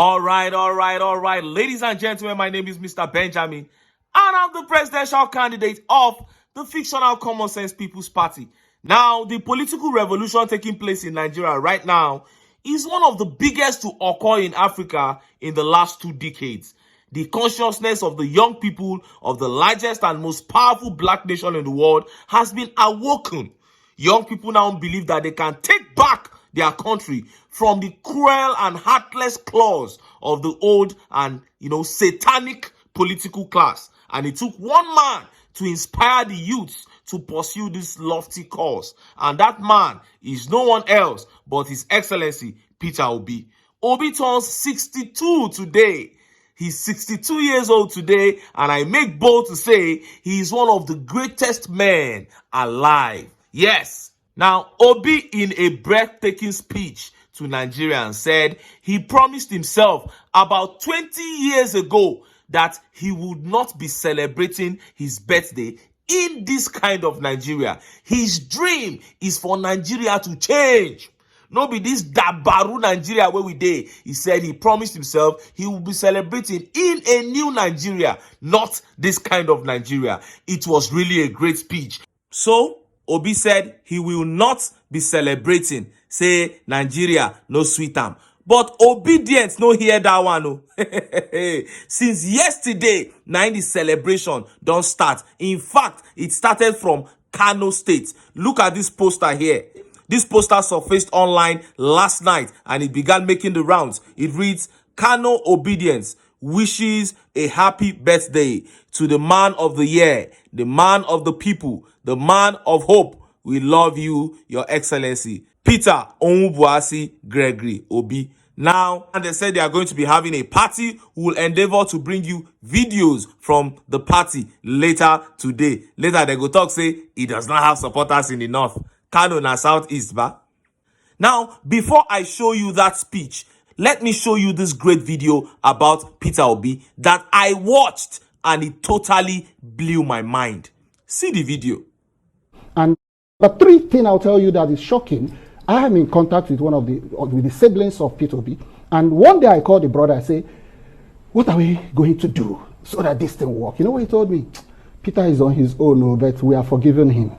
All right. Ladies and gentlemen, my name is Mr. Benjamin, and I'm the presidential candidate of the fictional Common Sense People's Party. Now, the political revolution taking place in Nigeria right now is one of the biggest to occur in Africa in the last 2 decades. The consciousness of the young people of the largest and most powerful black nation in the world has been awoken. Young people now believe that they can take back their country from the cruel and heartless claws of the old and, satanic political class. And it took one man to inspire the youths to pursue this lofty cause. And that man is no one else but His Excellency Peter Obi. Obi turns 62 today. He's 62 years old today, and I make bold to say he is one of the greatest men alive. Yes. Now, Obi, in a breathtaking speech to Nigerians, said he promised himself about 20 years ago that he would not be celebrating his birthday in this kind of Nigeria. His dream is for Nigeria to change. No be this dabaru Nigeria where we dey. He said he promised himself he will be celebrating in a new Nigeria, not this kind of Nigeria. It was really a great speech. So, Obi said he will not be celebrating, say Nigeria no sweet am. But OBidients no hear that one. Oh. Since yesterday, the celebration don't start. In fact, it started from Kano State. Look at this poster here. This poster surfaced online last night and it began making the rounds. It reads, Kano Obedience wishes a happy birthday to the man of the year, the man of the people, the man of hope. We love you, Your Excellency. Peter Onwubuasi Gregory Obi. Now, and they said they are going to be having a party. We will endeavor to bring you videos from the party later today. Later, they go talk, say, he does not have supporters in the north. Kano na southeast, ba? Now, before I show you that speech, let me show you this great video about Peter Obi that I watched and it totally blew my mind. See the video. And the 3 things I'll tell you that is shocking. I am in contact with with the siblings of Peter Obi, and one day I called the brother. I say, "What are we going to do so that this thing work?" You know what he told me? Peter is on his own, but we are forgiving him.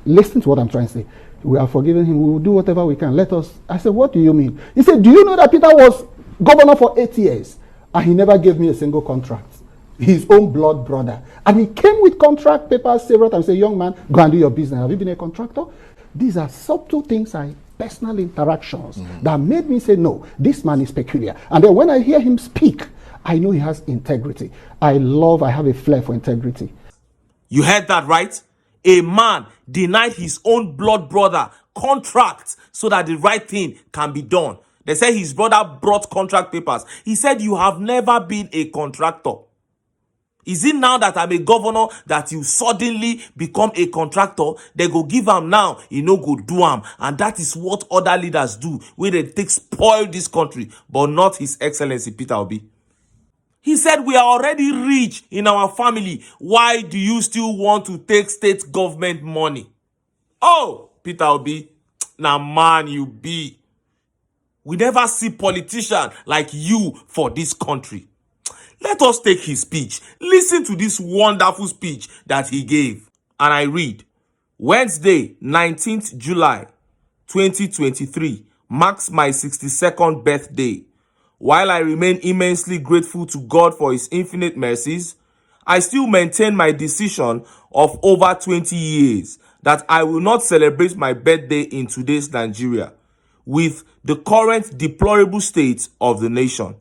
Listen to what I'm trying to say. We are forgiving him. We will do whatever we can. Let us. I said, "What do you mean?" He said, "Do you know that Peter was governor for 8 years and he never gave me a single contract? His own blood brother. And he came with contract papers several times. Say, young man, go and do your business. Have you been a contractor?" These are subtle things, personal interactions that made me say, no, this man is peculiar. And then when I hear him speak, I know he has integrity. I have a flair for integrity. You heard that right? A man denied his own blood brother contract so that the right thing can be done. They said his brother brought contract papers. He said, you have never been a contractor. Is it now that I'm a governor that you suddenly become a contractor? They go give him now, go do him. And that is what other leaders do, where they take spoil this country, but not His Excellency Peter Obi. He said, we are already rich in our family. Why do you still want to take state government money? Oh, Peter Obi, now man you be. We never see politician like you for this country. Let us take his speech. Listen to this wonderful speech that he gave. And I read, Wednesday, 19th July, 2023 marks my 62nd birthday. While I remain immensely grateful to God for His infinite mercies, I still maintain my decision of over 20 years that I will not celebrate my birthday in today's Nigeria with the current deplorable state of the nation.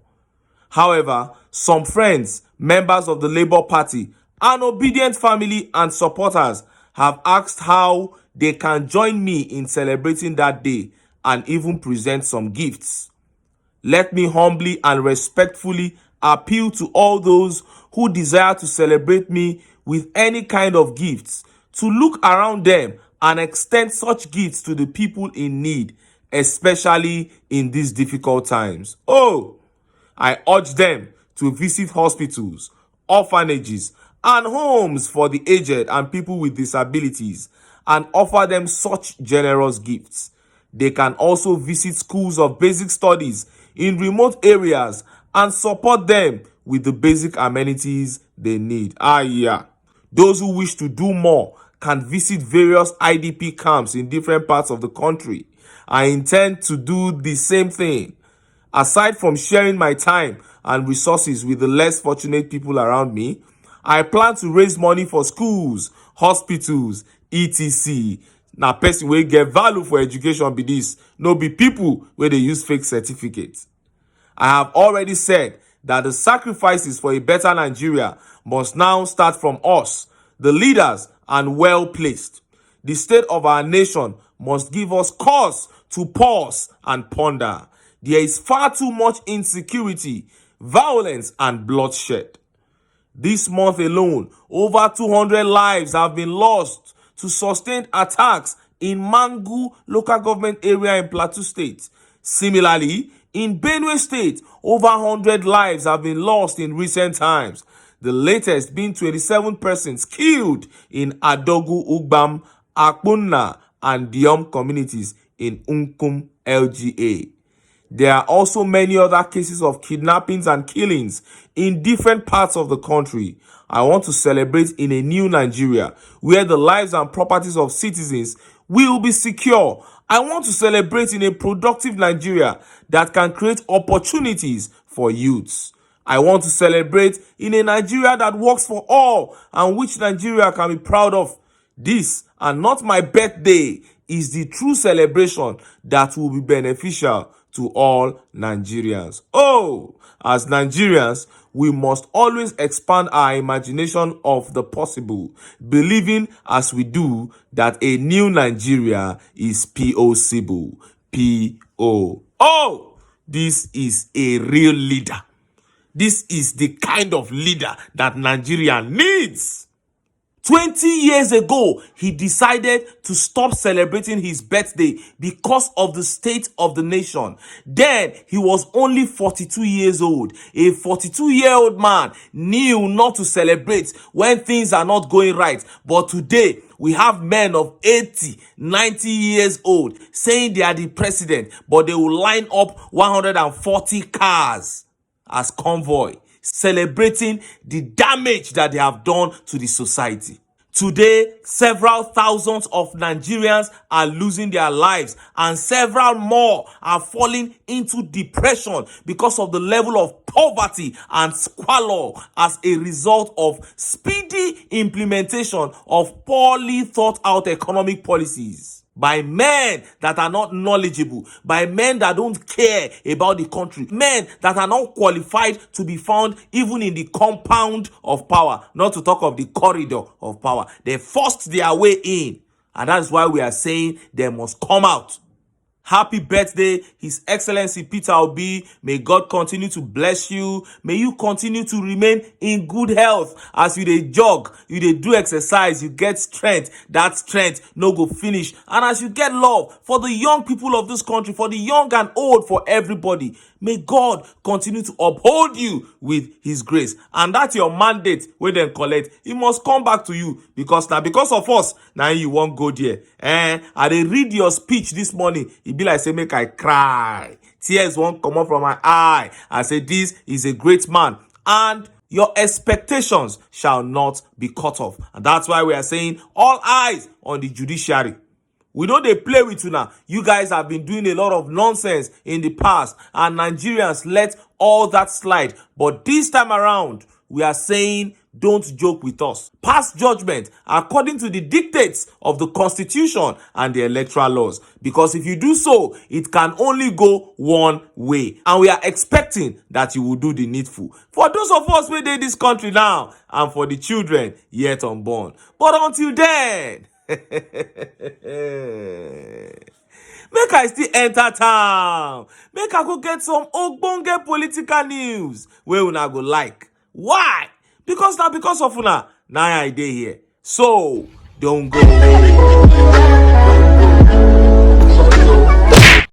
However, some friends, members of the Labour Party, and obedient family and supporters have asked how they can join me in celebrating that day and even present some gifts. Let me humbly and respectfully appeal to all those who desire to celebrate me with any kind of gifts to look around them and extend such gifts to the people in need, especially in these difficult times. Oh, I urge them to visit hospitals, orphanages, and homes for the aged and people with disabilities and offer them such generous gifts. They can also visit schools of basic studies in remote areas and support them with the basic amenities they need. Yeah. Those who wish to do more can visit various IDP camps in different parts of the country. I intend to do the same thing. Aside from sharing my time and resources with the less fortunate people around me, I plan to raise money for schools, hospitals, etc. Na person wey get value for education be this, no be people wey dey use fake certificates. I have already said that the sacrifices for a better Nigeria must now start from us, the leaders and well-placed. The state of our nation must give us cause to pause and ponder. There is far too much insecurity, violence, and bloodshed. This month alone, over 200 lives have been lost to sustained attacks in Mangu local government area in Plateau State. Similarly, in Benue State, over 100 lives have been lost in recent times, the latest being 27 persons killed in Adogu, Ugbam, Akpuna, and Diom communities in Unkum, LGA. There are also many other cases of kidnappings and killings in different parts of the country. I want to celebrate in a new Nigeria where the lives and properties of citizens will be secure. I want to celebrate in a productive Nigeria that can create opportunities for youths. I want to celebrate in a Nigeria that works for all and which Nigeria can be proud of. This, and not my birthday, is the true celebration that will be beneficial to all Nigerians. As Nigerians, we must always expand our imagination of the possible, believing as we do that a new Nigeria is possible. This is a real leader. This is the kind of leader that Nigeria needs. 20 years ago, he decided to stop celebrating his birthday because of the state of the nation. Then, he was only 42 years old. A 42-year-old man knew not to celebrate when things are not going right. But today, we have men of 80, 90 years old saying they are the president, but they will line up 140 cars as convoy, celebrating the damage that they have done to the society. Today, several thousands of Nigerians are losing their lives and several more are falling into depression because of the level of poverty and squalor as a result of speedy implementation of poorly thought out economic policies by men that are not knowledgeable, by men that don't care about the country, men that are not qualified to be found even in the compound of power, not to talk of the corridor of power. They forced their way in, and that's why we are saying they must come out. Happy birthday, His Excellency Peter Obi. May God continue to bless you. May you continue to remain in good health. As you dey jog, you dey do exercise, you get strength. That strength no go finish. And as you get love for the young people of this country, for the young and old, for everybody, may God continue to uphold you with His grace. And that's your mandate wey dem collect. It must come back to you because now because of us, now you won't go there. I dey read your speech this morning. E be like say make I cry. Tears won't come up from my eye. I say this is a great man and your expectations shall not be cut off. And that's why we are saying all eyes on the judiciary. We know they play with you now. You guys have been doing a lot of nonsense in the past and Nigerians let all that slide. But this time around, we are saying don't joke with us. Pass judgment according to the dictates of the Constitution and the electoral laws. Because if you do so, it can only go one way. And we are expecting that you will do the needful. For those of us who dey this country now and for the children yet unborn. But until then, make I still enter town. Make I go get some ogbonge political news wey una go like. Why? Because of una, now I dey here. So, don't go away.